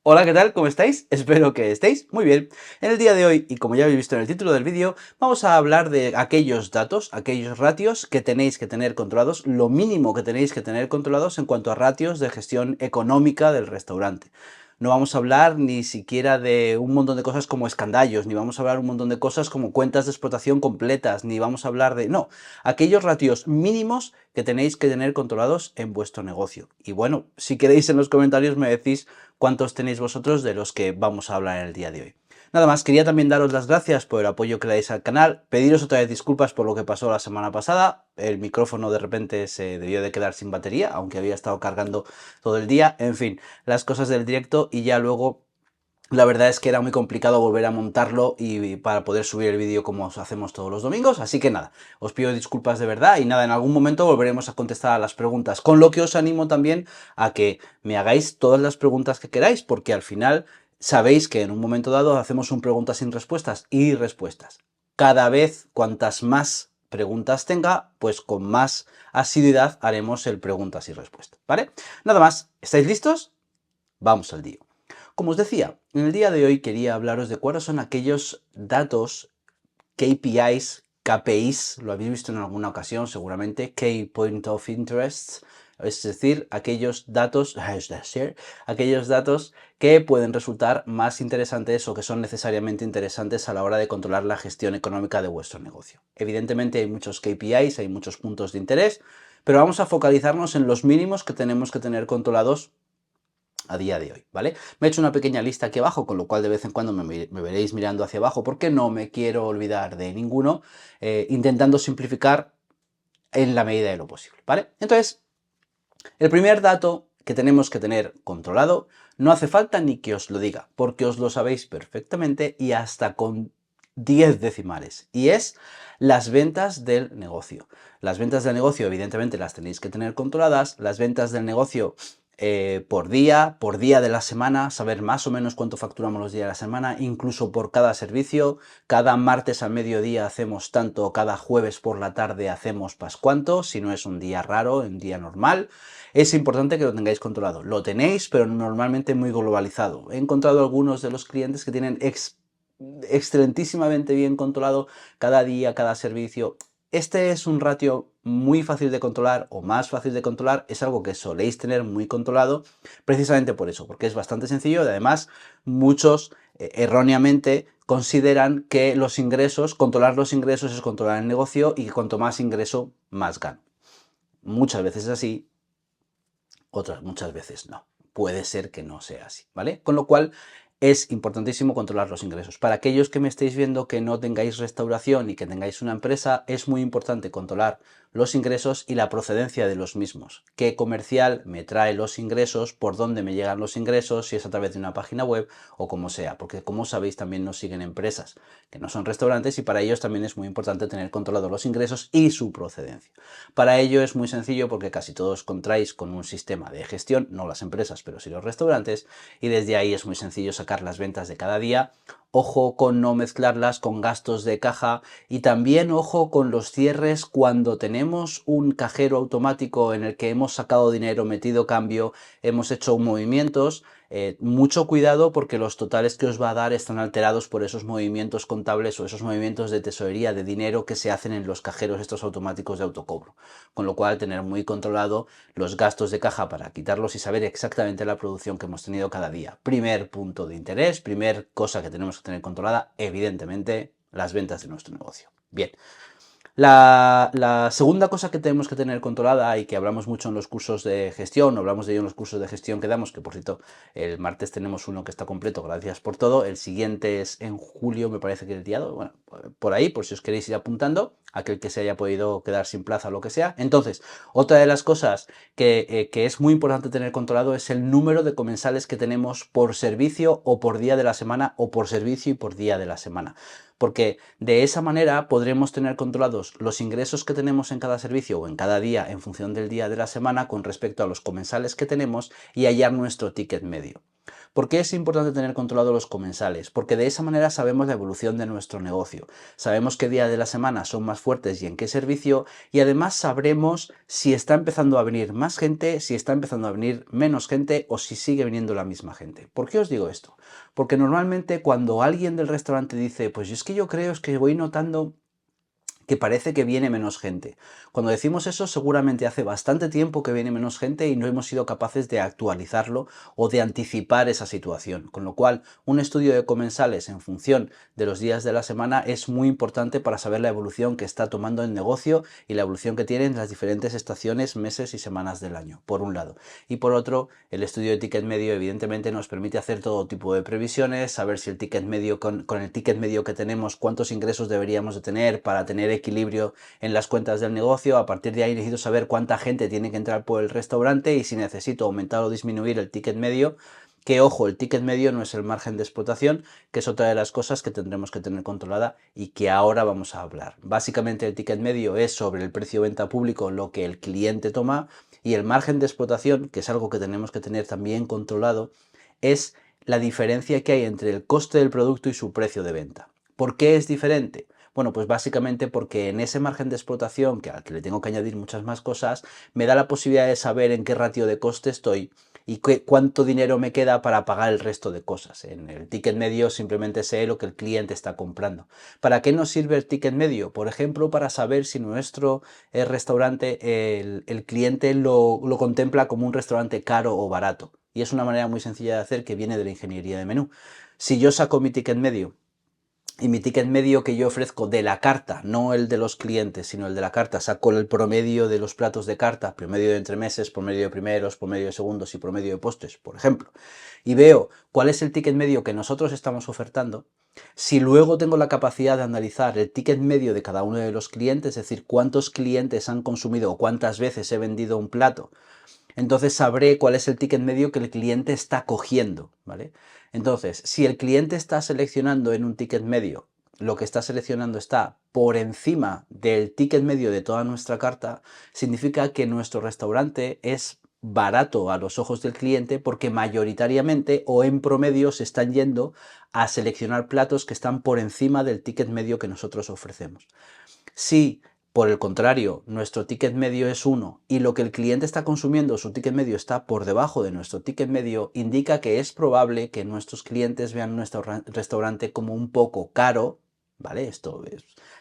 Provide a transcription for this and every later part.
Hola, ¿qué tal? ¿Cómo estáis? Espero que estéis muy bien. En el día de hoy, y como ya habéis visto en el título del vídeo, vamos a hablar de aquellos datos, aquellos ratios que tenéis que tener controlados, lo mínimo que tenéis que tener controlados en cuanto a ratios de gestión económica del restaurante. No vamos a hablar ni siquiera de un montón de cosas como escandallos, ni vamos a hablar un montón de cosas como cuentas de explotación completas, ni vamos a hablar de... No, aquellos ratios mínimos que tenéis que tener controlados en vuestro negocio. Y bueno, si queréis en los comentarios me decís cuántos tenéis vosotros de los que vamos a hablar en el día de hoy. Nada más, quería también daros las gracias por el apoyo que le dais al canal, pediros otra vez disculpas por lo que pasó la semana pasada, el micrófono de repente se debió de quedar sin batería, aunque había estado cargando todo el día, en fin, las cosas del directo y ya luego la verdad es que era muy complicado volver a montarlo y para poder subir el vídeo como hacemos todos los domingos, así que nada, os pido disculpas de verdad y nada, en algún momento volveremos a contestar a las preguntas, con lo que os animo también a que me hagáis todas las preguntas que queráis, porque al final sabéis que en un momento dado hacemos un preguntas sin respuestas y respuestas. Cada vez cuantas más preguntas tenga, pues con más asiduidad haremos el preguntas y respuestas, ¿vale? Nada más, ¿estáis listos? Vamos al lío. Como os decía, en el día de hoy quería hablaros de cuáles son aquellos datos, KPIs, KPIs, lo habéis visto en alguna ocasión seguramente, Key Point of Interest, es decir, aquellos datos que pueden resultar más interesantes o que son necesariamente interesantes a la hora de controlar la gestión económica de vuestro negocio. Evidentemente hay muchos KPIs, hay muchos puntos de interés, pero vamos a focalizarnos en los mínimos que tenemos que tener controlados a día de hoy, ¿vale? Me he hecho una pequeña lista aquí abajo, con lo cual de vez en cuando me veréis mirando hacia abajo porque no me quiero olvidar de ninguno, intentando simplificar en la medida de lo posible, ¿vale? Entonces, el primer dato que tenemos que tener controlado, no hace falta ni que os lo diga, porque os lo sabéis perfectamente y hasta con 10 decimales, y es las ventas del negocio. Las ventas del negocio, evidentemente, las tenéis que tener controladas. Las ventas del negocio por día de la semana, saber más o menos cuánto facturamos los días de la semana, incluso por cada servicio. Cada martes al mediodía hacemos tanto, cada jueves por la tarde hacemos pascuanto, si no es un día raro, un día normal. Es importante que lo tengáis controlado. Lo tenéis, pero normalmente muy globalizado. He encontrado algunos de los clientes que tienen excelentísimamente bien controlado cada día, cada servicio. Este es un ratio muy fácil de controlar o más fácil de controlar, es algo que soléis tener muy controlado precisamente por eso, porque es bastante sencillo y además muchos erróneamente consideran que los ingresos, controlar los ingresos es controlar el negocio y que cuanto más ingreso, más gano. Muchas veces es así, otras muchas veces no. Puede ser que no sea así, ¿vale? Con lo cual es importantísimo controlar los ingresos. Para aquellos que me estéis viendo que no tengáis restauración y que tengáis una empresa, es muy importante controlar los ingresos y la procedencia de los mismos. ¿Qué comercial me trae los ingresos? ¿Por dónde me llegan los ingresos? Si es a través de una página web o como sea. Porque como sabéis también nos siguen empresas que no son restaurantes y para ellos también es muy importante tener controlados los ingresos y su procedencia. Para ello es muy sencillo porque casi todos contraéis con un sistema de gestión, no las empresas, pero sí los restaurantes, y desde ahí es muy sencillo sacar las ventas de cada día. Ojo con no mezclarlas con gastos de caja y también ojo con los cierres cuando tenemos un cajero automático en el que hemos sacado dinero, metido cambio, hemos hecho movimientos. Mucho cuidado porque los totales que os va a dar están alterados por esos movimientos contables o esos movimientos de tesorería de dinero que se hacen en los cajeros estos automáticos de autocobro. Con lo cual tener muy controlado los gastos de caja para quitarlos y saber exactamente la producción que hemos tenido cada día. Primer punto de interés, primer cosa que tenemos que tener controlada, evidentemente, las ventas de nuestro negocio. Bien. La segunda cosa que tenemos que tener controlada y que hablamos mucho en los cursos de gestión, hablamos de ello en los cursos de gestión que damos, que por cierto el martes tenemos uno que está completo, gracias por todo, el siguiente es en julio, me parece que el día 2, bueno, por ahí, por si os queréis ir apuntando, aquel que se haya podido quedar sin plaza o lo que sea. Entonces, otra de las cosas que es muy importante tener controlado es el número de comensales que tenemos por servicio o por día de la semana o por servicio y por día de la semana. Porque de esa manera podremos tener controlados los ingresos que tenemos en cada servicio o en cada día en función del día de la semana con respecto a los comensales que tenemos y hallar nuestro ticket medio. ¿Por qué es importante tener controlados los comensales? Porque de esa manera sabemos la evolución de nuestro negocio, sabemos qué día de la semana son más fuertes y en qué servicio, y además sabremos si está empezando a venir más gente, si está empezando a venir menos gente o si sigue viniendo la misma gente. ¿Por qué os digo esto? Porque normalmente cuando alguien del restaurante dice, pues es que yo creo es que voy notando que parece que viene menos gente. Cuando decimos eso, seguramente hace bastante tiempo que viene menos gente y no hemos sido capaces de actualizarlo o de anticipar esa situación. Con lo cual, un estudio de comensales en función de los días de la semana es muy importante para saber la evolución que está tomando el negocio y la evolución que tienen las diferentes estaciones, meses y semanas del año, por un lado. Y por otro, el estudio de ticket medio evidentemente nos permite hacer todo tipo de previsiones, saber si el ticket medio con el ticket medio que tenemos, cuántos ingresos deberíamos de tener para tener equilibrio en las cuentas del negocio. A partir de ahí necesito saber cuánta gente tiene que entrar por el restaurante y si necesito aumentar o disminuir el ticket medio. Que ojo, el ticket medio no es el margen de explotación, que es otra de las cosas que tendremos que tener controlada y que ahora vamos a hablar. Básicamente el ticket medio es sobre el precio de venta público lo que el cliente toma, y el margen de explotación, que es algo que tenemos que tener también controlado, es la diferencia que hay entre el coste del producto y su precio de venta. ¿Por qué es diferente? Bueno, pues básicamente porque en ese margen de explotación, que al que le tengo que añadir muchas más cosas, me da la posibilidad de saber en qué ratio de coste estoy y cuánto dinero me queda para pagar el resto de cosas. En el ticket medio simplemente sé lo que el cliente está comprando. ¿Para qué nos sirve el ticket medio? Por ejemplo, para saber si nuestro restaurante, el cliente lo contempla como un restaurante caro o barato. Y es una manera muy sencilla de hacer que viene de la ingeniería de menú. Si yo saco mi ticket medio y mi ticket medio que yo ofrezco de la carta, no el de los clientes, sino el de la carta, saco el promedio de los platos de carta, promedio de entremeses, promedio de primeros, promedio de segundos y promedio de postres, por ejemplo, y veo cuál es el ticket medio que nosotros estamos ofertando. Si luego tengo la capacidad de analizar el ticket medio de cada uno de los clientes, es decir, cuántos clientes han consumido o cuántas veces he vendido un plato, entonces sabré cuál es el ticket medio que el cliente está cogiendo, ¿vale? Entonces, si el cliente está seleccionando en un ticket medio, lo que está seleccionando está por encima del ticket medio de toda nuestra carta, significa que nuestro restaurante es barato a los ojos del cliente porque mayoritariamente o en promedio se están yendo a seleccionar platos que están por encima del ticket medio que nosotros ofrecemos. Si, por el contrario, nuestro ticket medio es 1 y lo que el cliente está consumiendo, su ticket medio está por debajo de nuestro ticket medio, indica que es probable que nuestros clientes vean nuestro restaurante como un poco caro, ¿vale?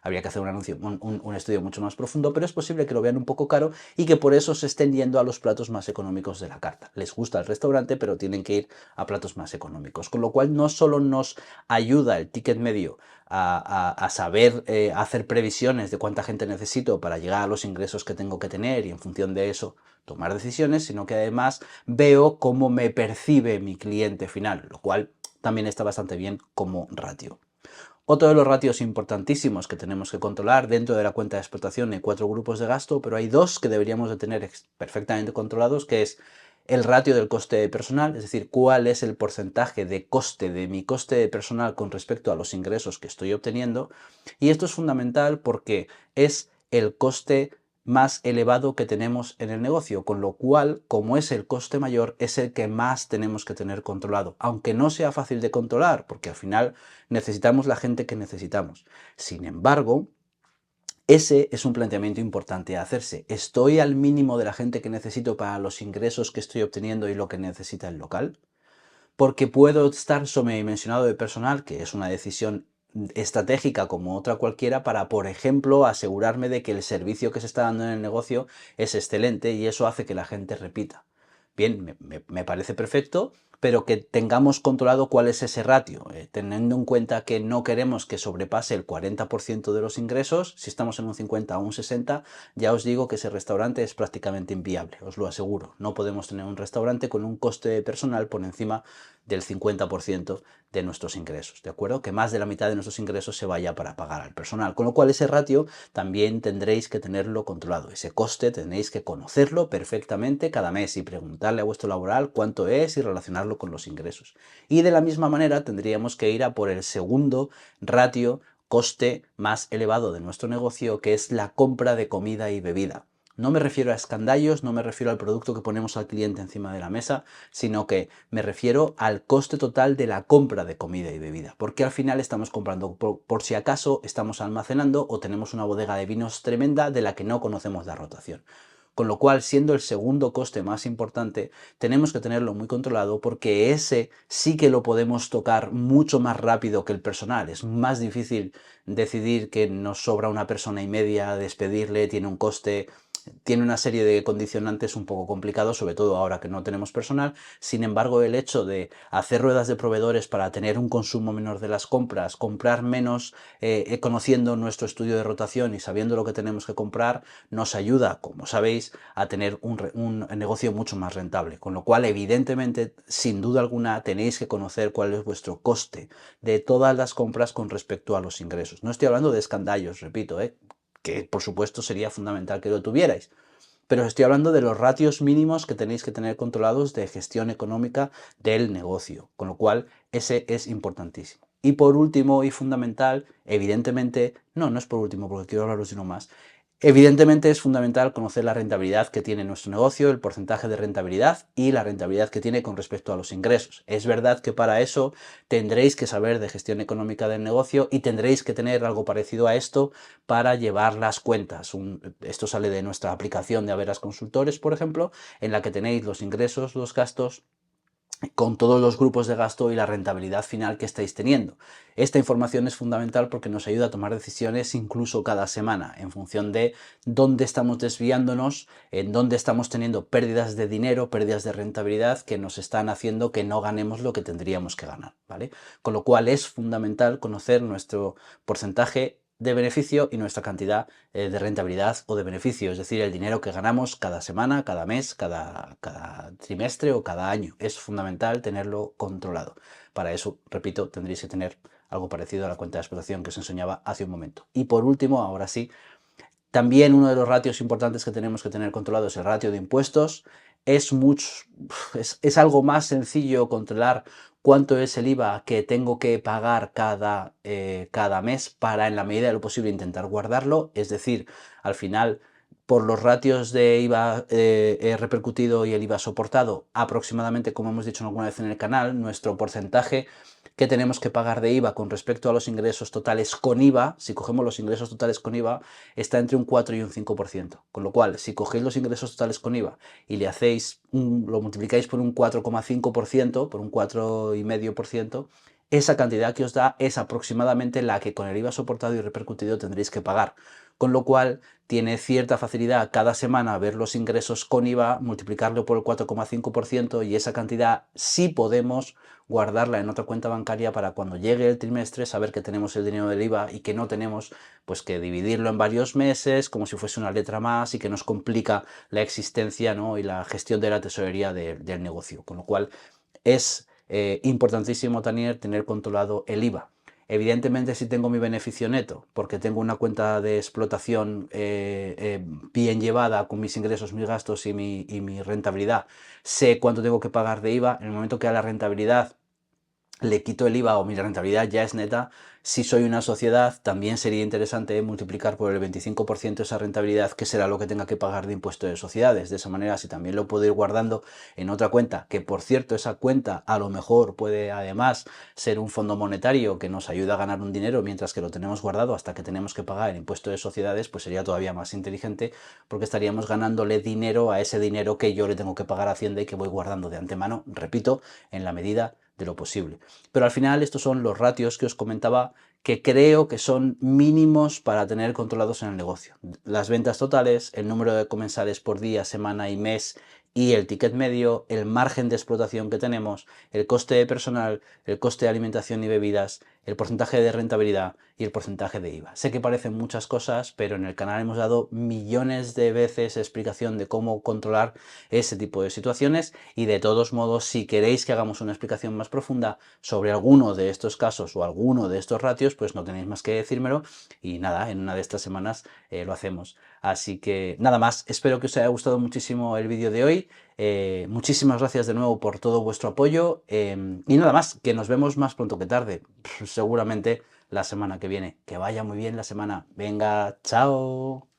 Habría que hacer un estudio mucho más profundo, pero es posible que lo vean un poco caro y que por eso se estén yendo a los platos más económicos de la carta. Les gusta el restaurante, pero tienen que ir a platos más económicos. Con lo cual no solo nos ayuda el ticket medio a saber hacer previsiones de cuánta gente necesito para llegar a los ingresos que tengo que tener y en función de eso tomar decisiones, sino que además veo cómo me percibe mi cliente final, lo cual también está bastante bien como ratio. Otro de los ratios importantísimos que tenemos que controlar dentro de la cuenta de explotación hay 4 grupos de gasto, pero hay 2 que deberíamos de tener perfectamente controlados, que es el ratio del coste de personal, es decir, cuál es el porcentaje de coste de mi coste de personal con respecto a los ingresos que estoy obteniendo. Y esto es fundamental porque es el coste más elevado que tenemos en el negocio, con lo cual, como es el coste mayor, es el que más tenemos que tener controlado, aunque no sea fácil de controlar, porque al final necesitamos la gente que necesitamos. Sin embargo, ese es un planteamiento importante a hacerse. ¿Estoy al mínimo de la gente que necesito para los ingresos que estoy obteniendo y lo que necesita el local? Porque puedo estar sobredimensionado de personal, que es una decisión estratégica como otra cualquiera, para, por ejemplo, asegurarme de que el servicio que se está dando en el negocio es excelente y eso hace que la gente repita. Bien, me parece perfecto, pero que tengamos controlado cuál es ese ratio, teniendo en cuenta que no queremos que sobrepase el 40% de los ingresos. Si estamos en un 50 o un 60, ya os digo que ese restaurante es prácticamente inviable, os lo aseguro. No podemos tener un restaurante con un coste de personal por encima del 50% de nuestros ingresos, ¿de acuerdo? Que más de la mitad de nuestros ingresos se vaya para pagar al personal, con lo cual ese ratio también tendréis que tenerlo controlado. Ese coste tenéis que conocerlo perfectamente cada mes y preguntarle a vuestro laboral cuánto es y relacionarlo con los ingresos. Y de la misma manera tendríamos que ir a por el segundo ratio coste más elevado de nuestro negocio, que es la compra de comida y bebida. No me refiero a escandallos, no me refiero al producto que ponemos al cliente encima de la mesa, sino que me refiero al coste total de la compra de comida y bebida, porque al final estamos comprando por si acaso estamos almacenando o tenemos una bodega de vinos tremenda de la que no conocemos la rotación. Con lo cual, siendo el segundo coste más importante, tenemos que tenerlo muy controlado porque ese sí que lo podemos tocar mucho más rápido que el personal. Es más difícil decidir que nos sobra una persona y media, despedirle, tiene un coste, tiene una serie de condicionantes un poco complicados, sobre todo ahora que no tenemos personal. Sin embargo, el hecho de hacer ruedas de proveedores para tener un consumo menor de las compras, comprar menos conociendo nuestro estudio de rotación y sabiendo lo que tenemos que comprar, nos ayuda, como sabéis, a tener un negocio mucho más rentable. Con lo cual, evidentemente, sin duda alguna, tenéis que conocer cuál es vuestro coste de todas las compras con respecto a los ingresos. No estoy hablando de escandallos, repito, que por supuesto sería fundamental que lo tuvierais. Pero estoy hablando de los ratios mínimos que tenéis que tener controlados de gestión económica del negocio, con lo cual ese es importantísimo. Y por último y fundamental, evidentemente, no es por último porque quiero hablaros de uno más, evidentemente es fundamental conocer la rentabilidad que tiene nuestro negocio, el porcentaje de rentabilidad y la rentabilidad que tiene con respecto a los ingresos. Es verdad que para eso tendréis que saber de gestión económica del negocio y tendréis que tener algo parecido a esto para llevar las cuentas. Esto sale de nuestra aplicación de Averas Consultores, por ejemplo, en la que tenéis los ingresos, los gastos, con todos los grupos de gasto y la rentabilidad final que estáis teniendo. Esta información es fundamental porque nos ayuda a tomar decisiones incluso cada semana en función de dónde estamos desviándonos, en dónde estamos teniendo pérdidas de dinero, pérdidas de rentabilidad que nos están haciendo que no ganemos lo que tendríamos que ganar, ¿vale? Con lo cual es fundamental conocer nuestro porcentaje de beneficio y nuestra cantidad de rentabilidad o de beneficio, es decir, el dinero que ganamos cada semana, cada mes, cada trimestre o cada año. Es fundamental tenerlo controlado. Para eso, repito, tendréis que tener algo parecido a la cuenta de explotación que os enseñaba hace un momento. Y por último, ahora sí, también uno de los ratios importantes que tenemos que tener controlado es el ratio de impuestos. Es algo más sencillo controlar cuánto es el IVA que tengo que pagar cada mes para, en la medida de lo posible, intentar guardarlo. Es decir, al final, por los ratios de IVA repercutido y el IVA soportado, aproximadamente, como hemos dicho alguna vez en el canal, nuestro porcentaje que tenemos que pagar de IVA con respecto a los ingresos totales con IVA, si cogemos los ingresos totales con IVA, está entre un 4 y un 5%. Con lo cual, si cogéis los ingresos totales con IVA y lo multiplicáis por un 4,5%, por un 4,5%, esa cantidad que os da es aproximadamente la que con el IVA soportado y repercutido tendréis que pagar. Con lo cual, tiene cierta facilidad cada semana ver los ingresos con IVA, multiplicarlo por el 4,5% y esa cantidad sí podemos guardarla en otra cuenta bancaria para cuando llegue el trimestre saber que tenemos el dinero del IVA y que no tenemos pues que dividirlo en varios meses como si fuese una letra más y que nos complica la existencia, ¿no?, y la gestión de la tesorería del negocio. Con lo cual es importantísimo también tener controlado el IVA. Evidentemente, si tengo mi beneficio neto, porque tengo una cuenta de explotación bien llevada con mis ingresos, mis gastos y mi rentabilidad, sé cuánto tengo que pagar de IVA. En el momento que a la rentabilidad le quito el IVA o mi rentabilidad ya es neta, si soy una sociedad también sería interesante multiplicar por el 25% esa rentabilidad, que será lo que tenga que pagar de impuesto de sociedades. De esa manera, si también lo puedo ir guardando en otra cuenta, que por cierto esa cuenta a lo mejor puede además ser un fondo monetario que nos ayuda a ganar un dinero mientras que lo tenemos guardado hasta que tenemos que pagar el impuesto de sociedades, pues sería todavía más inteligente porque estaríamos ganándole dinero a ese dinero que yo le tengo que pagar a Hacienda y que voy guardando de antemano, repito, en la medida de lo posible. Pero al final estos son los ratios que os comentaba que creo que son mínimos para tener controlados en el negocio. Las ventas totales, el número de comensales por día, semana y mes y el ticket medio, el margen de explotación que tenemos, el coste de personal, el coste de alimentación y bebidas, el porcentaje de rentabilidad y el porcentaje de IVA. Sé que parecen muchas cosas, pero en el canal hemos dado millones de veces explicación de cómo controlar ese tipo de situaciones y de todos modos, si queréis que hagamos una explicación más profunda sobre alguno de estos casos o alguno de estos ratios, pues no tenéis más que decírmelo y nada, en una de estas semanas lo hacemos. Así que nada más, espero que os haya gustado muchísimo el vídeo de hoy. Muchísimas gracias de nuevo por todo vuestro apoyo y nada más, que nos vemos más pronto que tarde, seguramente la semana que viene. Que vaya muy bien la semana. Venga, chao.